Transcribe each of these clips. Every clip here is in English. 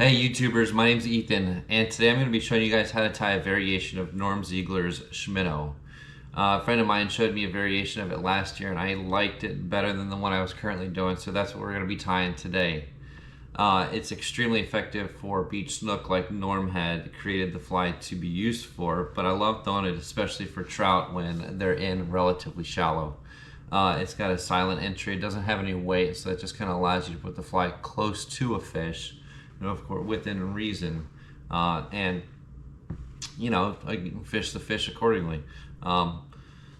Hey YouTubers, my name's Ethan, and today I'm going to be showing you guys how to tie a variation of Norm Zeigler's Schminnow. A friend of mine showed me a variation of it last year and I liked it better than the one I was currently doing, so that's what we're going to be tying today. It's extremely effective for beach snook like Norm had created the fly to be used for, but I love throwing it especially for trout when they're in relatively shallow. It's got a silent entry, it doesn't have any weight, so that just kind of allows you to put the fly close to a fish, of course within reason, and fish the fish accordingly.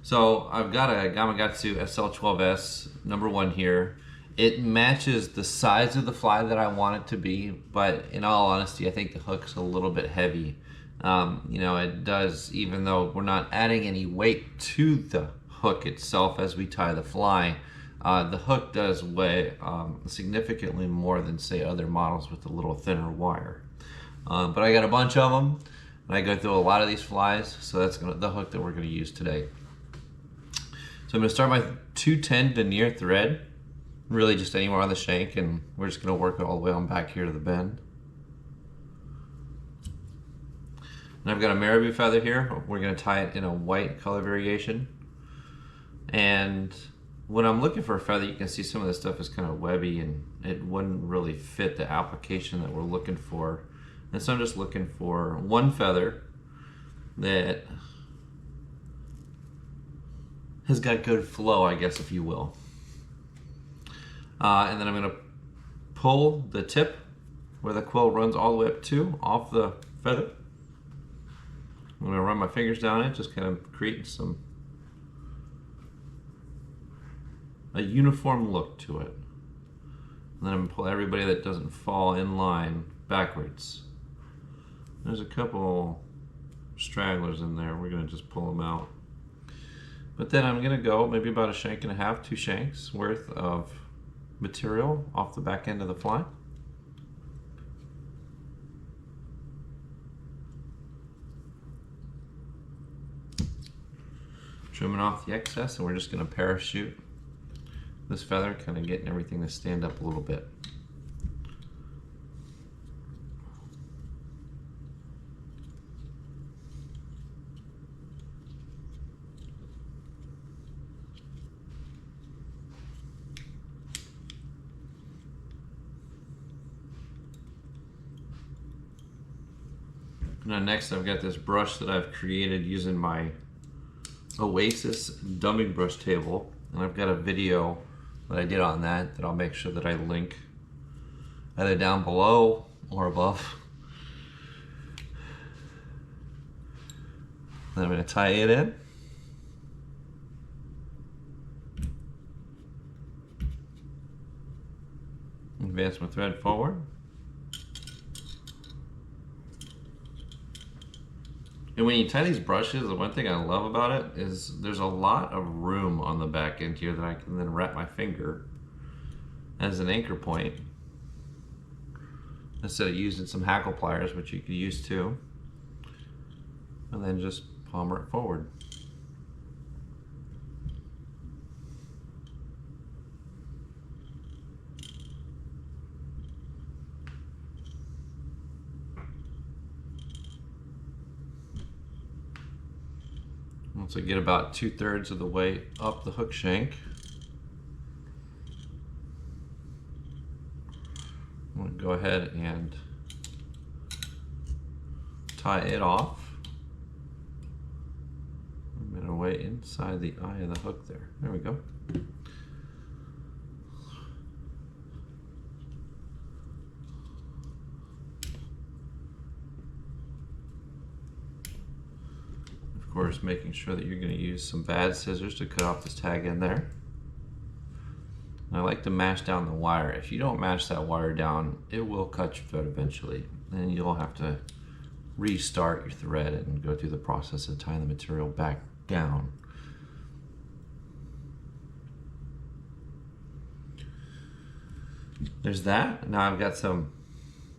So I've got a Gamakatsu SL12S #1 here. It matches the size of the fly that I want it to be, but in all honesty, I think the hook's a little bit heavy. It does, even though we're not adding any weight to the hook itself as we tie the fly, the hook does weigh significantly more than, say, other models with a little thinner wire. But I got a bunch of them, and I go through a lot of these flies, so that's the hook that we're going to use today. So I'm going to start my 210 Denier thread, really just anywhere on the shank, and we're just going to work it all the way on back here to the bend. And I've got a Marabou feather here. We're going to tie it in a white color variation. And when I'm looking for a feather, you can see some of this stuff is kind of webby and it wouldn't really fit the application that we're looking for. And so I'm just looking for one feather that has got good flow, I guess, if you will. And then I'm going to pull the tip where the quill runs all the way up to off the feather. I'm going to run my fingers down it, just kind of creating a uniform look to it. And then I'm going to pull everybody that doesn't fall in line backwards. There's a couple stragglers in there. We're going to just pull them out. But then I'm going to go maybe about a shank and a half, 2 shanks worth of material off the back end of the fly. Trimming off the excess, and we're just going to parachute this feather, kind of getting everything to stand up a little bit. Now next I've got this brush that I've created using my Oasis dumbing brush table, and I've got a video that I did on that I'll make sure that I link either down below or above. Then I'm going to tie it in. Advance my thread forward. And when you tie these brushes, the one thing I love about it is there's a lot of room on the back end here that I can then wrap my finger as an anchor point instead of using some hackle pliers, which you could use too, and then just palmer it forward. Once I get about 2/3 of the way up the hook shank, I'm going to go ahead and tie it off. I'm going to way inside the eye of the hook there. There we go. Of course, making sure that you're going to use some bad scissors to cut off this tag in there. And I like to mash down the wire. If you don't mash that wire down, it will cut your thread eventually. And you'll have to restart your thread and go through the process of tying the material back down. There's that. Now I've got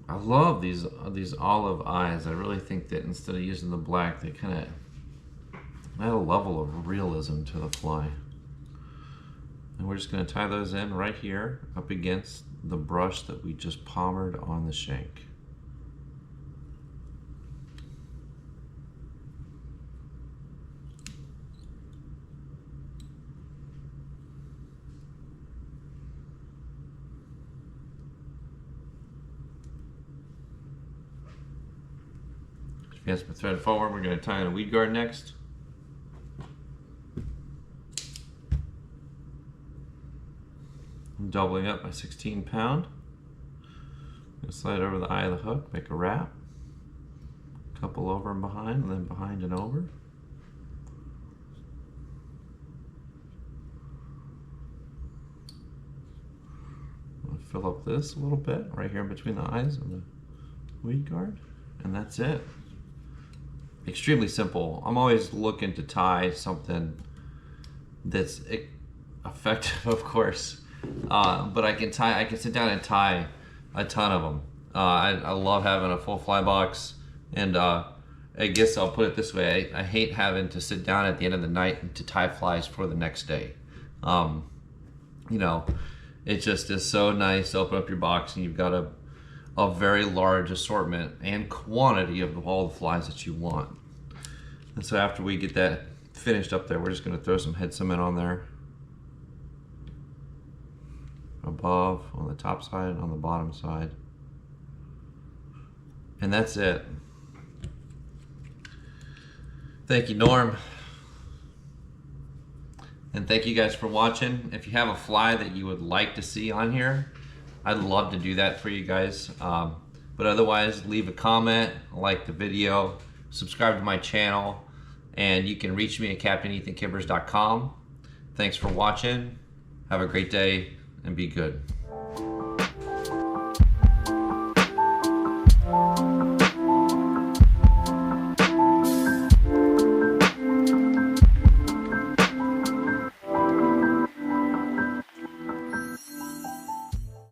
I love these olive eyes. I really think that instead of using the black, they kind of add a level of realism to the fly. And we're just going to tie those in right here up against the brush that we just palmered on the shank. Advance my thread forward. We're going to tie in a weed guard next. I'm doubling up my 16-pound. Slide over the eye of the hook, make a wrap. Couple over and behind, and then behind and over. I'm gonna fill up this a little bit right here between the eyes and the weed guard, and that's it. Extremely simple. I'm always looking to tie something that's effective, of course, but I can sit down and tie a ton of them. I love having a full fly box, and I guess I'll put it this way: I hate having to sit down at the end of the night and to tie flies for the next day. You know, it just is so nice to open up your box and you've got a very large assortment and quantity of all the flies that you want. And so after we get that finished up there, we're just going to throw some head cement on there, above, on the top side, and on the bottom side. And that's it. Thank you, Norm. And thank you guys for watching. If you have a fly that you would like to see on here, I'd love to do that for you guys. But otherwise, leave a comment, like the video, subscribe to my channel, and you can reach me at CaptainEthanKibbers.com. Thanks for watching. Have a great day and be good.